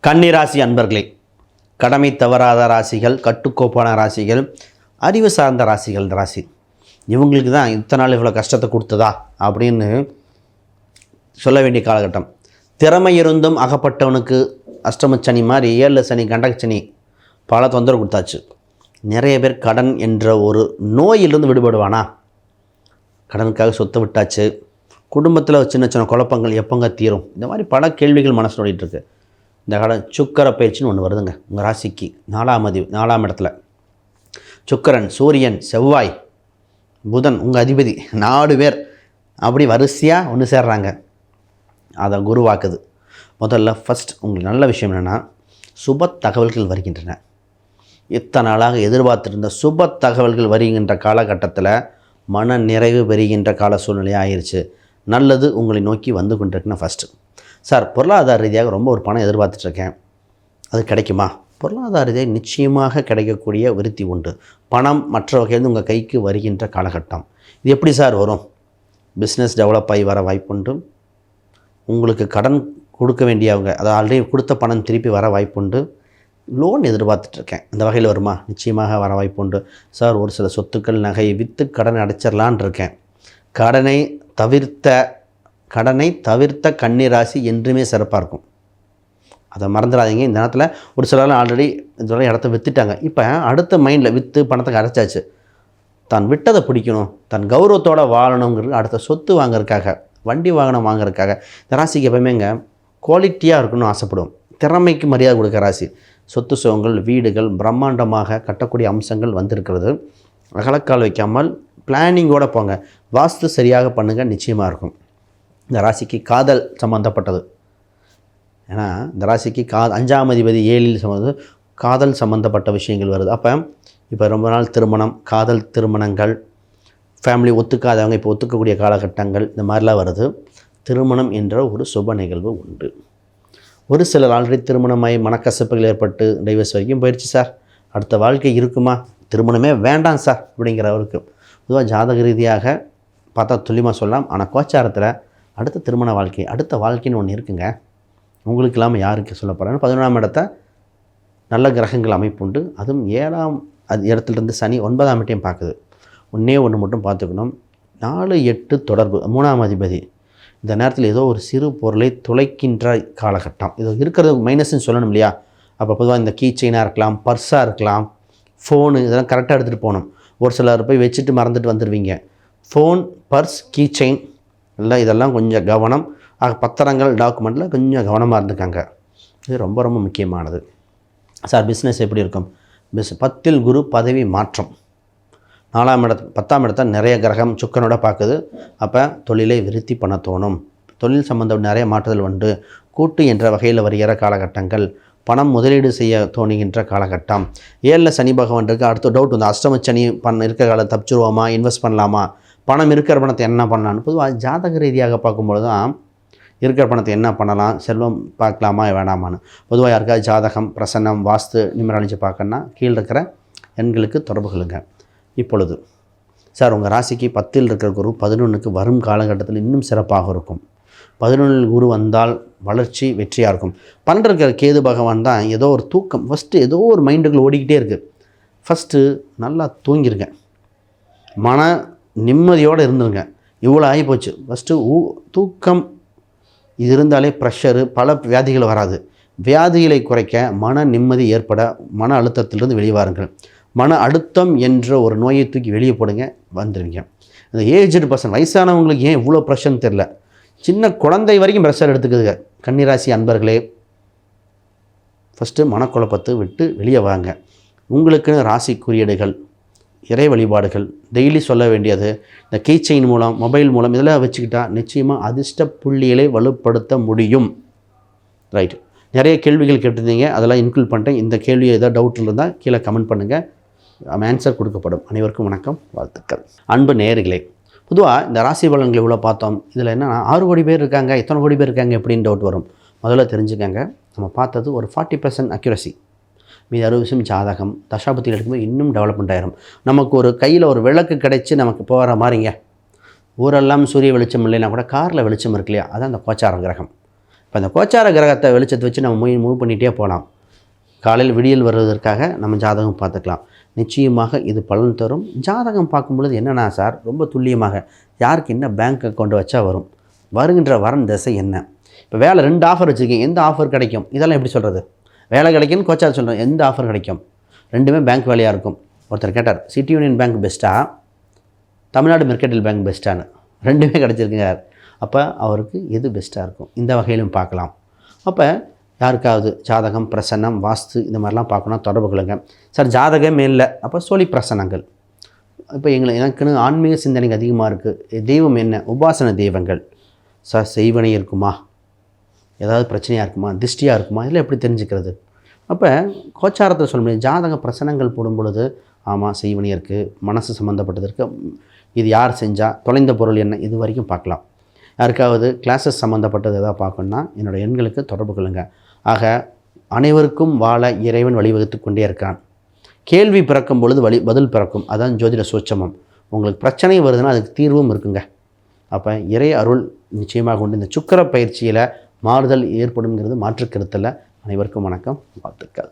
கன்னிராசி அன்பர்களே, கடமை தவறாத ராசிகள், கட்டுக்கோப்பான ராசிகள், அறிவு சார்ந்த ராசிகள். இந்த ராசி இவங்களுக்கு தான் இத்தனை நாள் இவ்வளோ கஷ்டத்தை கொடுத்ததா அப்படின்னு சொல்ல வேண்டிய காலகட்டம். திறமை இருந்தும் அகப்பட்டவனுக்கு அஷ்டமச்சனி மாதிரி 7 சனி கண்டகச்சனி பல தொந்தரவு கொடுத்தாச்சு. நிறைய பேர் கடன் என்ற ஒரு நோயிலிருந்து விடுபடுவானா? கடனுக்காக சொத்தை விட்டாச்சு. குடும்பத்தில் சின்ன சின்ன குழப்பங்கள் எப்போங்க தீரும்? இந்த மாதிரி பல கேள்விகள் மனசு ஓடிட்டுருக்கு. இந்த கடன் சுக்கிர பயிற்சின்னு ஒன்று வருதுங்க உங்கள் ராசிக்கு. 4ஆம் இடத்துல சுக்கிரன், சூரியன், செவ்வாய், புதன் உங்கள் அதிபதி 4 பேர் அப்படி வரிசையாக ஒன்று சேர்றாங்க. அதை குருவாக்குது. முதல்ல உங்களுக்கு நல்ல விஷயம் என்னென்னா, சுப தகவல்கள் வருகின்றன. இத்தனை நாளாக எதிர்பார்த்துருந்த சுப தகவல்கள் வருகின்ற காலகட்டத்தில் மன நிறைவு பெறுகின்ற கால சூழ்நிலையாக ஆயிடுச்சு. நல்லது உங்களை நோக்கி வந்து கொண்டிருக்குன்னா சார் பொருளாதார ரீதியாக ரொம்ப ஒரு பணம் எதிர்பார்த்துட்ருக்கேன், அது கிடைக்குமா? பொருளாதார ரீதியாக நிச்சயமாக கிடைக்கக்கூடிய விருத்தி உண்டு. பணம் மற்ற வகையிலிருந்து உங்கள் கைக்கு வருகின்ற காலகட்டம். இது எப்படி சார் வரும்? பிஸ்னஸ் டெவலப் ஆகி வர வாய்ப்புண்டு. உங்களுக்கு கடன் கொடுக்க வேண்டியவங்க, அதை ஆல்ரெடி கொடுத்த பணம் திருப்பி வர வாய்ப்புண்டு. லோன் எதிர்பார்த்துட்ருக்கேன், இந்த வகையில் வருமா? நிச்சயமாக வர வாய்ப்புண்டு. சார் ஒரு சில சொத்துக்கள் நகையை விற்று கடன் அடைச்சிடலான் இருக்கேன். கடனை தவிர்த்த கன்னிராசி என்றுமே சிறப்பாக இருக்கும். அதை மறந்துடாதீங்க. இந்த நேரத்தில் ஒரு சிலர்லாம் ஆல்ரெடி இதெல்லாம் இடத்த விற்றுட்டாங்க. இப்போ அடுத்த மைண்டில் விற்று பணத்துக்கு அடைச்சாச்சு. தான் விட்டதை பிடிக்கணும், தன் கௌரவத்தோடு வாழணுங்கிறது, அடுத்த சொத்து வாங்கிறதுக்காக, வண்டி வாகனம் வாங்கிறதுக்காக. இந்த ராசிக்கு எப்பவுமேங்க குவாலிட்டியாக இருக்கணும்னு ஆசைப்படுவோம். திறமைக்கு மரியாதை கொடுக்க ராசி. சொத்து சுகங்கள், வீடுகள் பிரம்மாண்டமாக கட்டக்கூடிய அம்சங்கள் வந்திருக்கிறது. அகலக்கால் வைக்காமல் பிளானிங்கோடு போங்க. வாஸ்து சரியாக பண்ணுங்கள், நிச்சயமாக இருக்கும். இந்த ராசிக்கு காதல் சம்மந்தப்பட்டது. ஏன்னா இந்த ராசிக்கு 5ஆம் அதிபதி 7இல் காதல் சம்மந்தப்பட்ட விஷயங்கள் வருது. அப்போ இப்போ ரொம்ப நாள் திருமணம், காதல் திருமணங்கள், ஃபேமிலி ஒத்துக்காதவங்க இப்போ ஒத்துக்கக்கூடிய காலகட்டங்கள், இந்த மாதிரிலாம் வருது. திருமணம் என்ற ஒரு சுப நிகழ்வு உண்டு. ஒரு சிலர் ஆல்ரெடி திருமணமாகி மனக்கசப்புகள் ஏற்பட்டு டைவர்ஸ் வரைக்கும் போயிடுச்சு. சார் அடுத்த வாழ்க்கை இருக்குமா? திருமணமே வேண்டாம் சார் அப்படிங்கிறவருக்கு பொதுவாக ஜாதக ரீதியாக பார்த்தா துல்லியமாக சொல்லலாம். ஆனால் கோச்சாரத்தில் அடுத்த திருமண வாழ்க்கை, அடுத்த வாழ்க்கைன்னு ஒன்று இருக்குங்க. உங்களுக்கு இல்லாமல் யாருக்கு சொல்ல போகிறேன்னு 11ஆம் இடத்த நல்ல கிரகங்கள் அமைப்புண்டு. அதுவும் 7ஆம் இடத்துலேருந்து சனி 9ஆம் இடத்தையும் பார்க்குது. ஒன்று மட்டும் பார்த்துக்கணும். 4-8 தொடர்பு 3ஆம் அதிபதி. இந்த நேரத்தில் ஏதோ ஒரு சிறு பொருளை துளைக்கின்ற காலகட்டம். இது இருக்கிறது மைனஸ்ன்னு சொல்லணும் இல்லையா? அப்போ பொதுவாக இந்த கீ செயினாக இருக்கலாம், பர்ஸாக இருக்கலாம், ஃபோனு, இதெல்லாம் கரெக்டாக எடுத்துகிட்டு போகணும். ஒரு சிலர் போய் வச்சுட்டு மறந்துட்டு வந்துடுவீங்க. ஃபோன், பர்ஸ், கீ செயின் இல்லை, இதெல்லாம் கொஞ்சம் கவனம். பத்திரங்கள், டாக்குமெண்ட்டில் கொஞ்சம் கவனமாக இருந்துக்காங்க. இது ரொம்ப ரொம்ப முக்கியமானது. சார் பிஸ்னஸ் எப்படி இருக்கும்? 10இல் குரு பதவி மாற்றம். 10ஆம் இடத்த நிறைய கிரகம் சுக்கரனோட பார்க்குது. அப்போ தொழிலை விருத்தி பண்ண தோணும். தொழில் சம்பந்தம் நிறைய மாற்றுதல் உண்டு. கூட்டு என்ற வகையில் வருகிற காலகட்டங்கள். பணம் முதலீடு செய்ய தோணுகின்ற காலகட்டம். 7இல் சனி பகவான் இருக்குது. அடுத்த டவுட் வந்து அஷ்டமச்சனி இருக்கிற காலம் தப்பிச்சிருவோமா, இன்வெஸ்ட் பண்ணலாமா, பணம் இருக்கிற பணத்தை என்ன பண்ணலான்னு பொதுவாக ஜாதக ரீதியாக பார்க்கும்பொழுது தான் இருக்கிற பணத்தை என்ன பண்ணலாம், செல்வம் பார்க்கலாமா வேணாமான்னு. பொதுவாக யாருக்காவது ஜாதகம், பிரசன்னம், வாஸ்து, நிமிராணிச்சு பார்க்கணுன்னா கீழே இருக்கிற எண்களுக்கு தொடர்பு கொள்ளுங்க. இப்பொழுது சார் உங்கள் ராசிக்கு 10இல் இருக்கிற குரு 11க்கு வரும் காலகட்டத்தில் இன்னும் சிறப்பாக இருக்கும். 11இல் குரு வந்தால் வளர்ச்சி வெற்றியாக இருக்கும். 12 இருக்கிற கேது பகவான் தான் ஏதோ ஒரு தூக்கம். ஏதோ ஒரு மைண்டுக்குள்ள ஓடிக்கிட்டே இருக்குது. நல்லா தூங்கிருங்க, மன நிம்மதியோடு இருந்துருங்க. இவ்வளோ ஆகிப்போச்சு. தூக்கம் இது இருந்தாலே ப்ரெஷரு, பல வியாதிகள் வராது. வியாதிகளை குறைக்க மன நிம்மதி ஏற்பட மன அழுத்தத்திலிருந்து வெளியே வாருங்கள். மன அழுத்தம் என்ற ஒரு நோயை தூக்கி வெளியே போடுங்க, வந்துடுவீங்க. இந்த ஏஜ்டு பர்சன், வயசானவங்களுக்கு ஏன் இவ்வளோ ப்ரெஷர்னு தெரில. சின்ன குழந்தை வரைக்கும் ப்ரெஷர் எடுத்துக்குதுங்க. கன்னிராசி அன்பர்களே, மனக்குழப்பத்தை விட்டு வெளியே வாங்க. உங்களுக்குன்னு ராசி குறியீடுகள், இறை வழிபாடுகள், டெய்லி சொல்ல வேண்டியது, இந்த கீ செயின் மூலம், மொபைல் மூலம் இதெல்லாம் வச்சுக்கிட்டால் நிச்சயமாக அதிர்ஷ்ட புள்ளிகளை வலுப்படுத்த முடியும். ரைட், நிறைய கேள்விகள் கேட்டிருந்தீங்க, அதெல்லாம் இன்க்ளூட் பண்ணிட்டேன். இந்த கேள்வி ஏதாவது டவுட் இருந்தால் கீழே கமெண்ட் பண்ணுங்கள், ஆன்சர் கொடுக்கப்படும். அனைவருக்கும் வணக்கம், வாழ்த்துக்கள். அன்பு நேயர்களே, பொதுவாக இந்த ராசி பலன்கள் இவ்வளோ பார்த்தோம். இதில் என்னென்னா 6 கோடி பேர் இருக்காங்க, எத்தனை கோடி பேர் இருக்காங்க எப்படின்னு டவுட் வரும். முதல்ல தெரிஞ்சுக்கங்க, நம்ம பார்த்தது ஒரு 40% அக்யூரசி. மீது 60% ஜாதகம், தசாபுத்திகள் எடுக்கும்போது இன்னும் டெவலப்மெண்ட் ஆயிரும். நமக்கு ஒரு கையில் ஒரு விளக்கு கிடைச்சி நமக்கு போகிற மாதிரிங்க. ஊரெல்லாம் சூரிய வெளிச்சம் இல்லைன்னா கூட காரில் வெளிச்சம் இருக்கு இல்லையா, அதான் அந்த கோச்சார கிரகம். இப்போ அந்த கோச்சார கிரகத்தை வெளிச்சத்தை வச்சு நம்ம மூவ் பண்ணிகிட்டே போகலாம். காலையில் விடியல் வருவதற்காக நம்ம ஜாதகம் பார்த்துக்கலாம். நிச்சயமாக இது பலன் தரும். ஜாதகம் பார்க்கும் பொழுது என்னென்னா சார், ரொம்ப துல்லியமாக யாருக்கு என்ன பேங்க் அக்கௌண்ட் வச்சா வரும், வருகின்ற வரன் திசை என்ன, இப்போ வேலை 2 ஆஃபர் வச்சுருக்கீங்க, எந்த ஆஃபர் கிடைக்கும், இதெல்லாம் எப்படி சொல்கிறது? வேலை கிடைக்குன்னு கோச்சார் சொல்கிறேன், எந்த ஆஃபர் கிடைக்கும்? 2மே பேங்க் வேலையாக இருக்கும். ஒருத்தர் கேட்டார், சிட்டி யூனியன் பேங்க் பெஸ்ட்டா, தமிழ்நாடு மெர்கடைல் பேங்க் பெஸ்ட்டானு. 2மே கிடச்சிருக்குங்க. அப்போ அவருக்கு எது பெஸ்ட்டாக இருக்கும்? இந்த வகையிலும் பார்க்கலாம். அப்போ யாருக்காவது ஜாதகம், பிரசன்னம், வாஸ்து இந்த மாதிரிலாம் பார்க்கணும், தொடர்பு கொள்ளுங்க. சார் ஜாதகமே இல்லை, அப்போ சொல்லி பிரசனங்கள். இப்போ எனக்குன்னு ஆன்மீக சிந்தனைக்கு அதிகமாக இருக்குது. தெய்வம் என்ன? உபாசன தெய்வங்கள். சார் செய்வனை இருக்குமா, ஏதாவது பிரச்சனையாக இருக்குமா, திஷ்டியாக இருக்குமா, இதெல்லாம் எப்படி தெரிஞ்சுக்கிறது? அப்போ கோச்சாரத்தில் சொல்ல முடியாது. ஜாதக பிரசனங்கள் போடும் பொழுது ஆமாம் செய்வனி இருக்குது, மனசு சம்மந்தப்பட்டது இருக்குது, இது யார் செஞ்சால், தொலைந்த பொருள் என்ன, இது வரைக்கும் பார்க்கலாம். யாருக்காவது கிளாஸஸ் சம்மந்தப்பட்டது எதாவது பார்க்கணுன்னா என்னோடய எண்களுக்கு தொடர்பு கொள்ளுங்கள். ஆக அனைவருக்கும் வாழ இறைவன் வழிவகுத்து கொண்டே இருக்கான். கேள்வி பிறக்கும் பொழுது பதில் பிறக்கும். அதான் ஜோதிட சூட்சமம். உங்களுக்கு பிரச்சனை வருதுன்னா அதுக்கு தீர்வும் இருக்குங்க. அப்போ இறை அருள் நிச்சயமாக கொண்டு இந்த சுக்கிர பயிற்சியில் மாறுதல் ஏற்படுங்கிறது மாற்று கருத்தில். அனைவருக்கும் வணக்கம், வாழ்த்துக்கள்.